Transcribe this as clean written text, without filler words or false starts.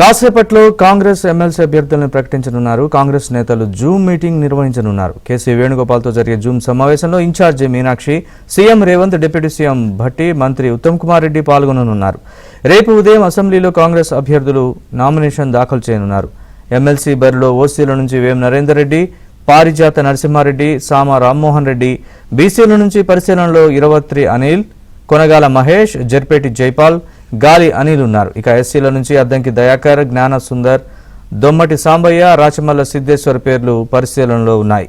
కాసేపట్లో కాంగ్రెస్ ఎమ్మెల్సీ అభ్యర్థులను ప్రకటించనున్నారు. కాంగ్రెస్ నేతలు జూమ్ మీటింగ్ నిర్వహించనున్నారు. కేసీ వేణుగోపాల్తో జరిగే జూమ్ సమావేశంలో incharge Meenakshi, CM Revanth, deputy CM Bhatti, మంత్రి ఉత్తమ్ కుమార్ రెడ్డి పాల్గొననున్నారు. రేపు ఉదయం అసెంబ్లీలో కాంగ్రెస్ అభ్యర్థులు నామినేషన్ దాఖలు చేయనున్నారు. ఎమ్మెల్సీ బరిలో ఓసీల నుంచి వేం నరేందర్ రెడ్డి, పారిజాత నరసింహారెడ్డి, సామ రామ్మోహన్ రెడ్డి, బీసీల నుంచి పరిశీలనలో ఇరవత్రి అనిల్, కొనగాల మహేష్, జర్పేటి జైపాల్, గాలి అనిల్ ఉన్నారు. ఇక ఎస్సీల నుంచి అద్దంకి దయాకర్, జ్ఞాన సుందర్, దొమ్మటి సాంబయ్య, రాచమల్ల సిద్దేశ్వర్ పేర్లు పరిశీలనలో ఉన్నాయి.